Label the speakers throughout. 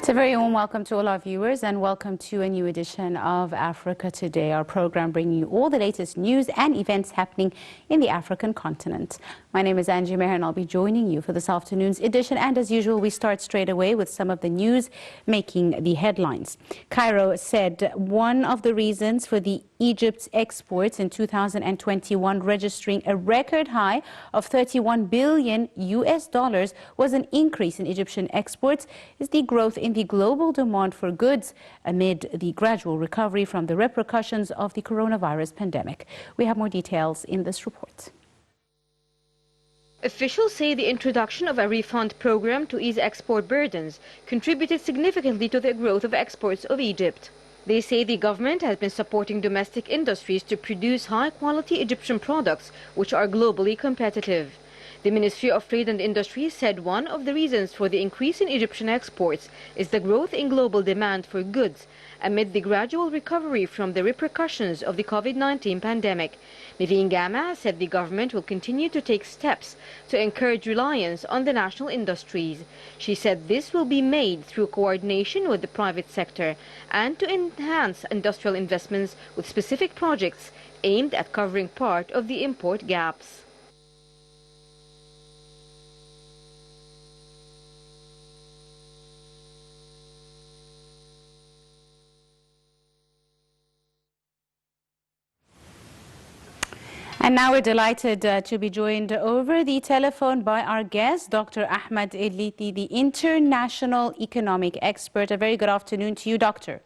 Speaker 1: So a very warm welcome to all our viewers and welcome to a new edition of Africa Today, our program bringing you all the latest news and events happening in the African continent. My name is Angie Meher and I'll be joining you for this afternoon's edition, and as usual we start straight away with some of the news making the headlines. Cairo said one of the reasons for the Egypt's exports in 2021 registering a record high of $31 billion was an increase in Egyptian exports is the growth in the global demand for goods amid the gradual recovery from the repercussions of the coronavirus pandemic. We have more details in this report.
Speaker 2: Officials say the introduction of a refund program to ease export burdens contributed significantly to the growth of exports of Egypt. They say the government has been supporting domestic industries to produce high-quality Egyptian products which are globally competitive. The Ministry of Trade and Industry said one of the reasons for the increase in Egyptian exports is the growth in global demand for goods amid the gradual recovery from the repercussions of the COVID-19 pandemic. Naveen Gama said the government will continue to take steps to encourage reliance on the national industries. She said this will be made through coordination with the private sector and to enhance industrial investments with specific projects aimed at covering part of the import gaps.
Speaker 1: And now we're delighted to be joined over the telephone by our guest, Dr. Ahmed El-Lethi, the international economic expert. A very good afternoon to you, Doctor.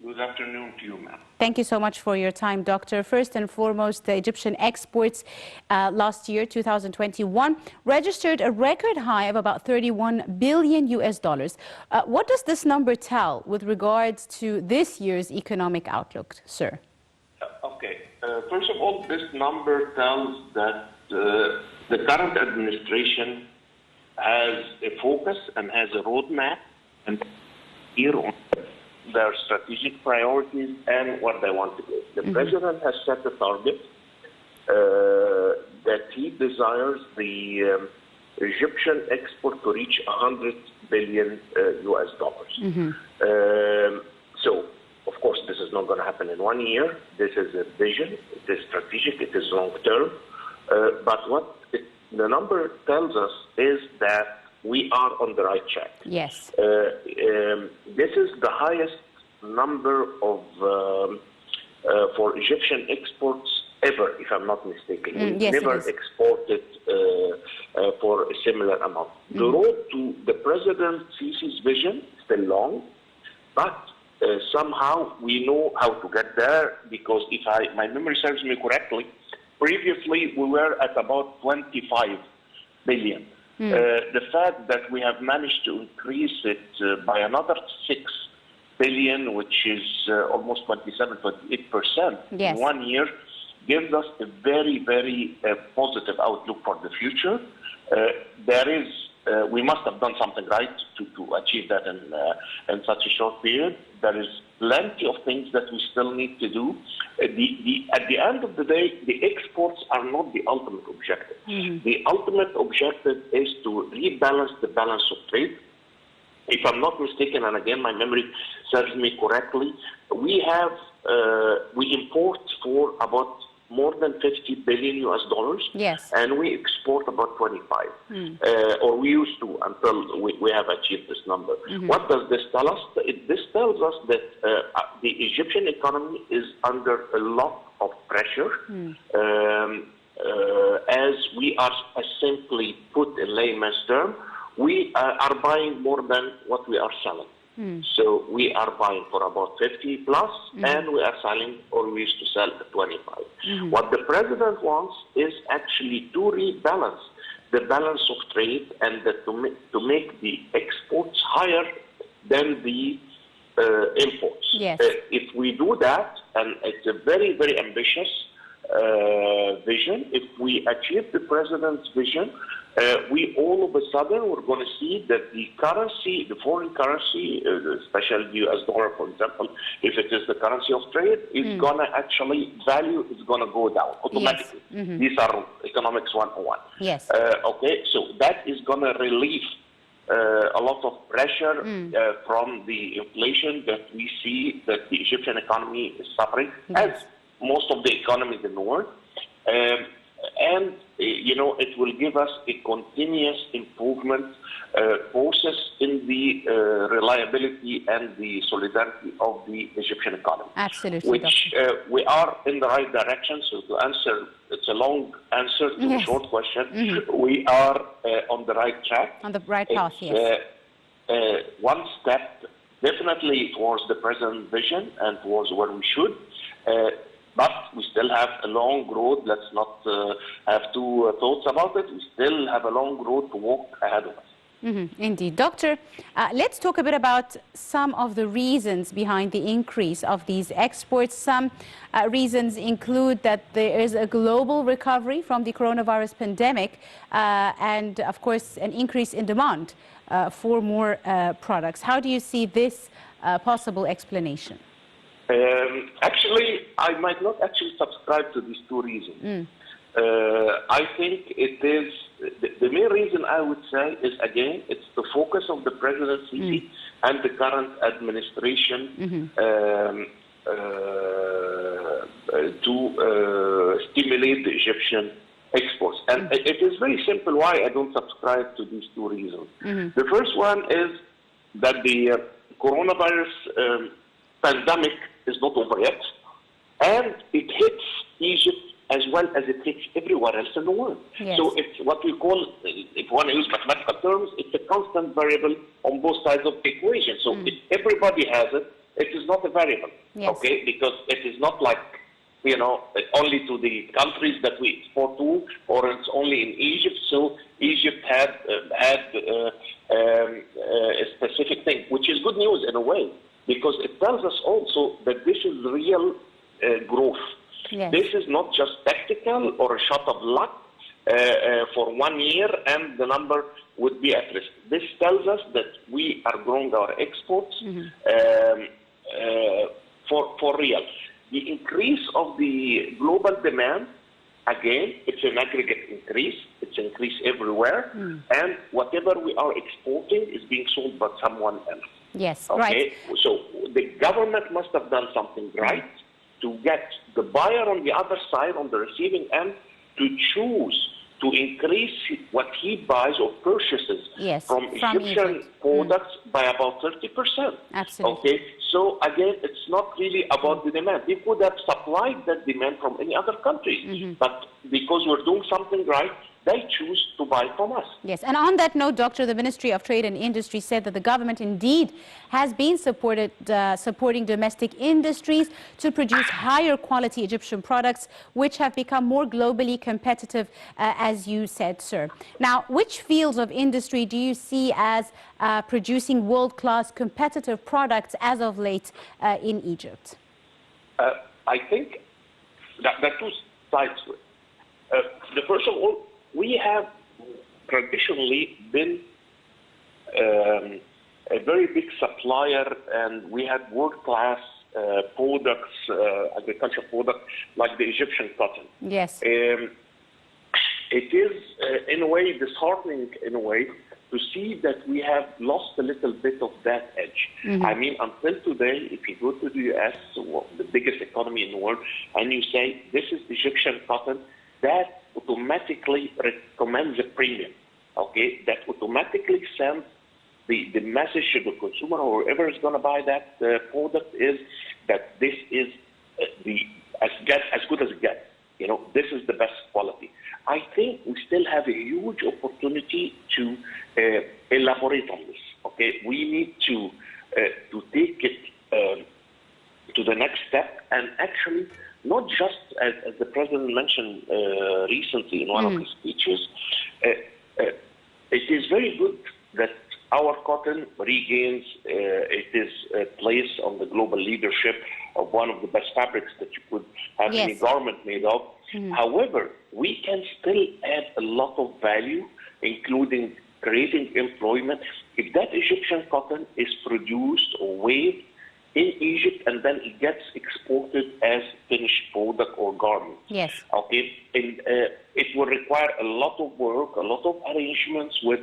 Speaker 3: Good afternoon to you, ma'am.
Speaker 1: Thank you so much for your time, Doctor. First and foremost, the Egyptian exports last year, 2021, registered a record high of about $31 billion. What does this number tell with regards to this year's economic outlook, sir?
Speaker 3: Okay. First of all, this number tells that the current administration has a focus and has a roadmap and here on their strategic priorities and what they want to do. The president has set a target that he desires the Egyptian export to reach $100 billion. So, of course, this is not going to happen in 1 year. This is a vision. It is strategic. It is long term. But what the number tells us is that we are on the right track.
Speaker 1: Yes.
Speaker 3: This is the highest number of for Egyptian exports ever, if I'm not mistaken. We've never exported for a similar amount. The road to the President Sisi's vision is still long, but somehow we know how to get there, because if my memory serves me correctly, previously we were at about 25 billion. The fact that we have managed to increase it by another 6 billion, which is almost 27-28% in 1 year, gives us a very, very positive outlook for the future. We must have done something right to achieve that in such a short period. There is plenty of things that we still need to do. At the end of the day, the exports are not the ultimate objective. The ultimate objective is to rebalance the balance of trade. If I'm not mistaken, and again my memory serves me correctly, we import for about more than $50 billion,
Speaker 1: yes,
Speaker 3: and we export about 25, or we used to until we have achieved this number. What does this tell us? This tells us that the Egyptian economy is under a lot of pressure, as we are simply put in layman's term, we are buying more than what we are selling. So we are buying for about 50 plus, and we are selling, or we used to sell at 25. What the president wants is actually to rebalance the balance of trade and to make the exports higher than the imports.
Speaker 1: Yes.
Speaker 3: If we do that, and it's a very, very ambitious vision, if we achieve the president's vision, we all of a sudden we're going to see that the currency, the foreign currency, especially the US dollar, for example, if it is the currency of trade, is going to actually, value is going to go down automatically.
Speaker 1: Yes.
Speaker 3: These are economics 101.
Speaker 1: Yes.
Speaker 3: Okay, so that is going to relieve a lot of pressure from the inflation that we see that the Egyptian economy is suffering, as most of the economies in the world. And, it will give us a continuous improvement process in the reliability and the solidarity of the Egyptian economy.
Speaker 1: Absolutely.
Speaker 3: Which we are in the right direction. So to answer, it's a long answer to a short question. We are on the right track.
Speaker 1: On the right path, yes.
Speaker 3: One step definitely towards the present vision and towards where we should. But we still have a long road. Let's not have two thoughts about it. We still have a long road to walk ahead of us.
Speaker 1: Indeed. Doctor, let's talk a bit about some of the reasons behind the increase of these exports. Some reasons include that there is a global recovery from the coronavirus pandemic and, of course, an increase in demand for more products. How do you see this possible explanation?
Speaker 3: Actually, I might not actually subscribe to these two reasons. I think it is, the main reason I would say is, again, it's the focus of the presidency and the current administration to stimulate the Egyptian exports. And it is very simple why I don't subscribe to these two reasons. The first one is that the coronavirus pandemic is not over yet, and it hits Egypt as well as it hits everywhere else in the world.
Speaker 1: Yes.
Speaker 3: So it's what we call, if one use mathematical terms, it's a constant variable on both sides of the equation. So if everybody has it, it is not a variable, okay? Because it is not like, only to the countries that we export to, or it's only in Egypt. So Egypt had a specific thing, which is good news in a way, because it tells us also that this is real growth.
Speaker 1: Yes.
Speaker 3: This is not just tactical or a shot of luck for 1 year and the number would be at risk. This tells us that we are growing our exports for real. The increase of the global demand, again, it's an aggregate increase. It's an increase everywhere. And whatever we are exporting is being sold by someone else.
Speaker 1: Yes,
Speaker 3: okay?
Speaker 1: Right.
Speaker 3: So the government must have done something right to get the buyer on the other side, on the receiving end, to choose to increase what he buys or purchases from Egyptian products by about 30%.
Speaker 1: Absolutely.
Speaker 3: Okay, so again, it's not really about the demand. We could have supplied that demand from any other country, but because we're doing something right, they choose to buy from us.
Speaker 1: Yes, and on that note, Doctor, the Ministry of Trade and Industry said that the government indeed has been supporting domestic industries to produce higher quality Egyptian products, which have become more globally competitive, as you said, sir. Now, which fields of industry do you see as producing world-class competitive products as of late in Egypt?
Speaker 3: I think that there are two sides to it. The first of all, we have traditionally been a very big supplier, and we had world-class products, agricultural products, like the Egyptian cotton.
Speaker 1: Yes.
Speaker 3: It is, in a way, disheartening, in a way, to see that we have lost a little bit of that edge. I mean, until today, if you go to the U.S., the biggest economy in the world, and you say, this is Egyptian cotton, that automatically recommends a premium, okay? That automatically sends the message to the consumer or whoever is going to buy that product is that this is as good as it gets. This is the best quality. I think we still have a huge opportunity to elaborate on this, okay? We need to take it to the next step and actually not just, as the President mentioned recently in one of his speeches, it is very good that our cotton regains its place on the global leadership of one of the best fabrics that you could have any garment made of. However, we can still add a lot of value, including creating employment. If that Egyptian cotton is produced or weighed in Egypt and then it gets exported as finished product or garment.
Speaker 1: Yes.
Speaker 3: Okay. And it will require a lot of work, a lot of arrangements with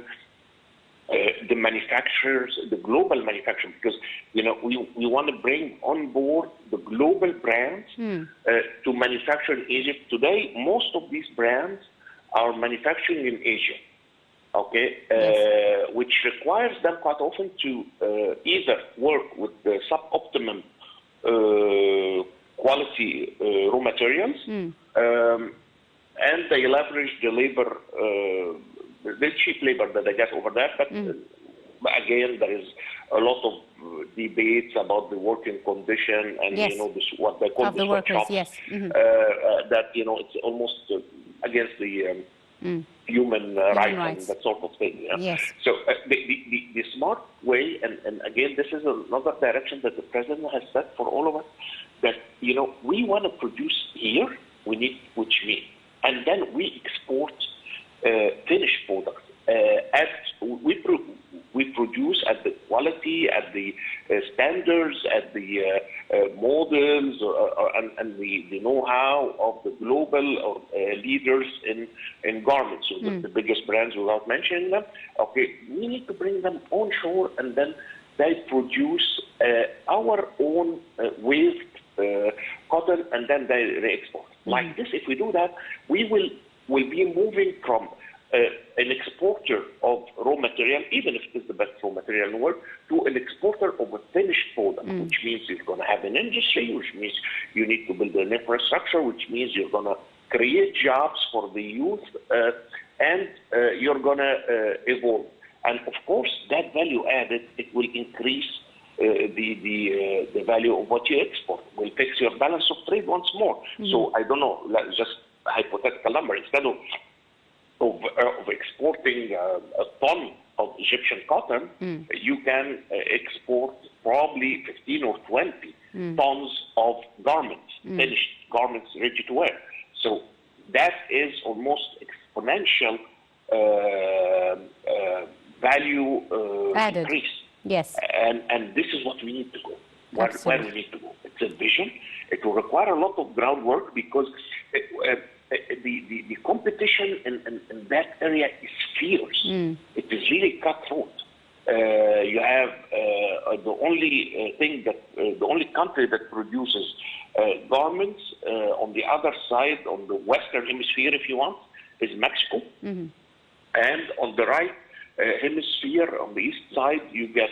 Speaker 3: the manufacturers, the global manufacturers, because we want to bring on board the global brands to manufacture in Egypt. Today, most of these brands are manufacturing in Asia, which requires them quite often to either work with the suboptimum quality raw materials, and they leverage the labor, the cheap labor that they get over there. But again, there is a lot of debates about the working condition and what they call the workers. That it's almost against the human rights and that sort of thing. So the smart way, and again, this is another direction that the president has set for all of us, that we want to produce here, which means, and then we export finished products. As we produce at the quality, at the standards, at the models, and the know-how of the global leaders in garments. So the biggest brands, without mentioning them. We need to bring them onshore, and then they produce our own waste cotton, and then they re-export. Like this, if we do that, we will be moving from an exporter of raw material, even if it is the best raw material in the world, to an exporter of a finished product, which means you're going to have an industry, which means you need to build an infrastructure, which means you're going to create jobs for the youth, and you're going to evolve. And of course, that value added, it will increase the value of what you export. Will fix your balance of trade once more. So I don't know, just a hypothetical number. Instead of exporting a ton of Egyptian cotton, you can export probably 15 or 20 tons of garments, finished garments, ready to wear. So that is almost exponential value increase.
Speaker 1: Yes.
Speaker 3: And this is what we need to go, where we need to go. It's a vision. It will require a lot of groundwork, because the competition in that area is fierce. It is really cutthroat. You have the only country that produces garments on the other side, on the Western Hemisphere, if you want, is Mexico. And on the right hemisphere, on the east side, you get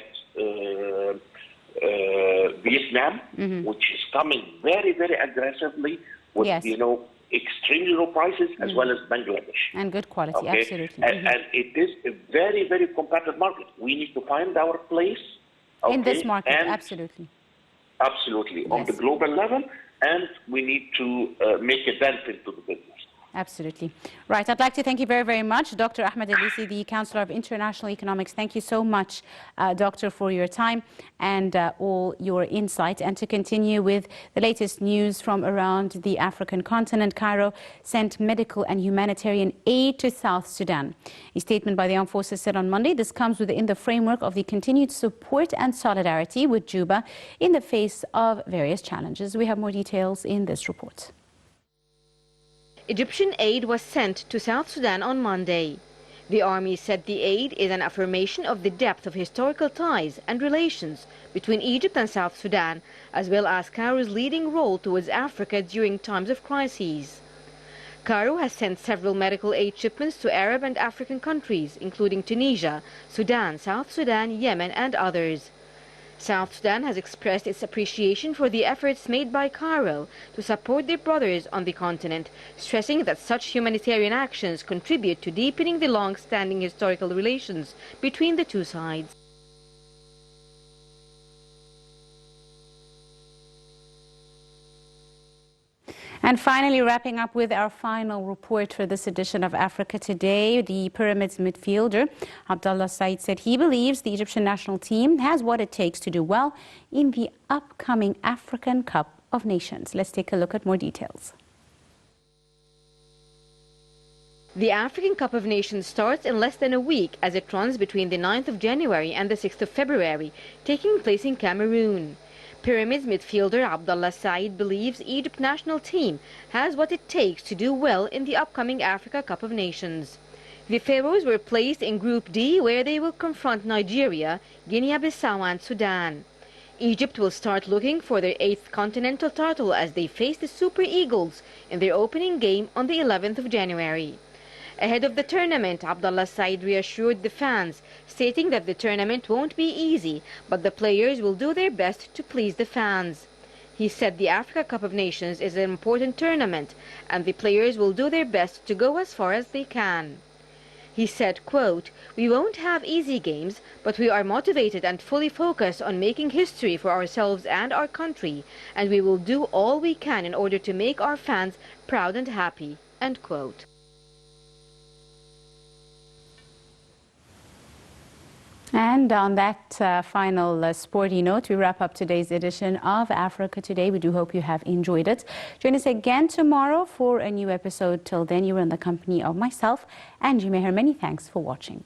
Speaker 3: Vietnam, which is coming very, very aggressively with extremely low prices, as well as Bangladesh.
Speaker 1: And good quality, absolutely.
Speaker 3: And it is a very, very competitive market. We need to find our place
Speaker 1: in this market, absolutely.
Speaker 3: Absolutely, on the global level, and we need to make a dent into the business.
Speaker 1: Absolutely. Right. I'd like to thank you very, very much, Dr. Ahmed Elisi, the Counselor of International Economics. Thank you so much, Doctor, for your time and all your insight. And to continue with the latest news from around the African continent, Cairo sent medical and humanitarian aid to South Sudan. A statement by the armed forces said on Monday this comes within the framework of the continued support and solidarity with Juba in the face of various challenges. We have more details in this report.
Speaker 2: Egyptian aid was sent to South Sudan on Monday. The army said the aid is an affirmation of the depth of historical ties and relations between Egypt and South Sudan, as well as Cairo's leading role towards Africa during times of crises. Cairo has sent several medical aid shipments to Arab and African countries, including Tunisia, Sudan, South Sudan, Yemen, and others. South Sudan has expressed its appreciation for the efforts made by Cairo to support their brothers on the continent, stressing that such humanitarian actions contribute to deepening the long-standing historical relations between the two sides.
Speaker 1: And finally, wrapping up with our final report for this edition of Africa Today, the Pyramids midfielder Abdallah Said said he believes the Egyptian national team has what it takes to do well in the upcoming African Cup of Nations. Let's take a look at more details.
Speaker 2: The African Cup of Nations starts in less than a week as it runs between the 9th of January and the 6th of February, taking place in Cameroon. Pyramids midfielder Abdallah Said believes Egypt's national team has what it takes to do well in the upcoming Africa Cup of Nations. The Pharaohs were placed in Group D, where they will confront Nigeria, Guinea-Bissau and Sudan. Egypt will start looking for their 8th continental title as they face the Super Eagles in their opening game on the 11th of January. Ahead of the tournament, Abdallah Said reassured the fans, stating that the tournament won't be easy, but the players will do their best to please the fans. He said the Africa Cup of Nations is an important tournament, and the players will do their best to go as far as they can. He said, quote, "We won't have easy games, but we are motivated and fully focused on making history for ourselves and our country, and we will do all we can in order to make our fans proud and happy," end quote.
Speaker 1: And on that final sporty note, we wrap up today's edition of Africa Today. We do hope you have enjoyed it. Join us again tomorrow for a new episode. Till then, you are in the company of myself, Angie Meher. Many thanks for watching.